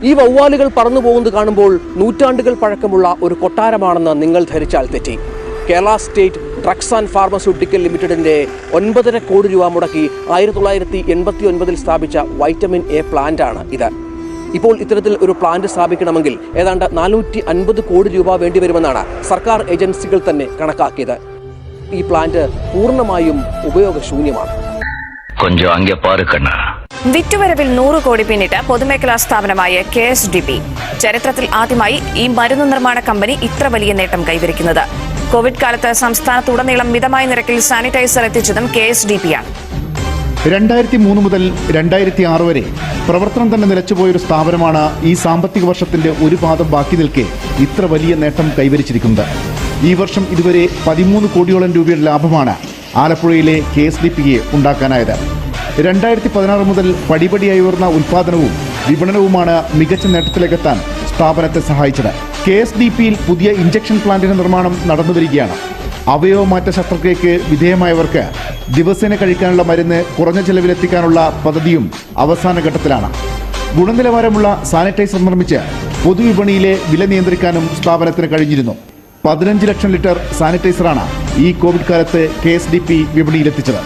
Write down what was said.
ഈ വവ്വാലുകൾ പറന്നു പോകുന്നത് കാണുമ്പോൾ നൂറ്റാണ്ടുകൾ പഴക്കമുള്ള ഒരു കൊട്ടാരമാണെന്ന് നിങ്ങൾ ധരിച്ചാൽ തെറ്റി. Kerala state drugs and pharmaceutical ലിമിറ്റഡിന്റെ 9.5 കോടി രൂപ മുടക്കി 1989 സ്ഥാപിച്ച വൈറ്റമിൻ എ പ്ലാന്റ് ആണ് ഇത്. ഇപ്പോൾ ഇത്തരത്തിൽ ഒരു പ്ലാന്റ് സ്ഥാപിക്കണമെങ്കിൽ ഏതാണ്ട് 450 കോടി രൂപ വേണ്ടിവരുമെന്നാണ് സർക്കാർ ഏജൻസികൾ തന്നെ കണക്കാക്കിയത്. ഈ പ്ലാന്റ് പൂർണ്ണമായും ഉപയോഗശൂന്യമാണ്. വിറ്റുവരവിൽ 100 കോടി പിന്നിട്ട് പൊതുമേഖലാ സ്ഥാപനമായ KSDP. ചരിത്രത്തിൽ ആദ്യമായി ഈ മരുന്ന് നിർമ്മാണ കമ്പനി ഇത്ര വലിയ നേട്ടം കൈവരിക്കുന്നത്. കോവിഡ് കാലത്ത് സംസ്ഥാനത്തുടനീളം മിതമായ നിരക്കിൽ സാനിറ്റൈസർ എത്തിച്ചതും KSDP ആണ്. 2003 മുതൽ 2006 വരെ പ്രവർത്തനം തന്നെ നിലച്ചുപോയൊരു സ്ഥാപനമാണ് ഈ സാമ്പത്തിക വർഷത്തിന്റെ ഒരു പാദം ബാക്കി നിൽക്കെ ഇത്ര വലിയ നേട്ടം കൈവരിച്ചിരിക്കുന്നത്. ഈ വർഷം ഇതുവരെ 13 കോടിയോളം രൂപയുടെ ലാഭമാണ് ആലപ്പുഴയിലെ KSDPയെ ഉണ്ടാക്കാനായത്. 2016 മുതൽ പടിപടിയായി ഉയർന്ന ഉൽപാദനവും വിപണനവുമാണ് മികച്ച നേട്ടത്തിലേക്കെത്താൻ സ്ഥാപനത്തെ സഹായിച്ചത്. KSDPയിൽ പുതിയ ഇഞ്ചക്ഷൻ പ്ലാന്റിന്റെ നിർമ്മാണം നടന്നുവരികയാണ്. അവയവമാറ്റ ശസ്ത്രക്രിയയ്ക്ക് വിധേയമായവർക്ക് ദിവസേന കഴിക്കാനുള്ള മരുന്ന് കുറഞ്ഞ ചെലവിലെത്തിക്കാനുള്ള പദ്ധതിയും അവസാന ഘട്ടത്തിലാണ്. ഗുണനിലവാരമുള്ള സാനിറ്റൈസർ നിർമ്മിച്ച് പൊതുവിപണിയിലെ വില നിയന്ത്രിക്കാനും സ്ഥാപനത്തിന് കഴിഞ്ഞിരുന്നു. 15 ലക്ഷം ലിറ്റർ സാനിറ്റൈസറാണ് ഈ കോവിഡ് കാലത്ത് KSDP വിപണിയിലെത്തിച്ചത്.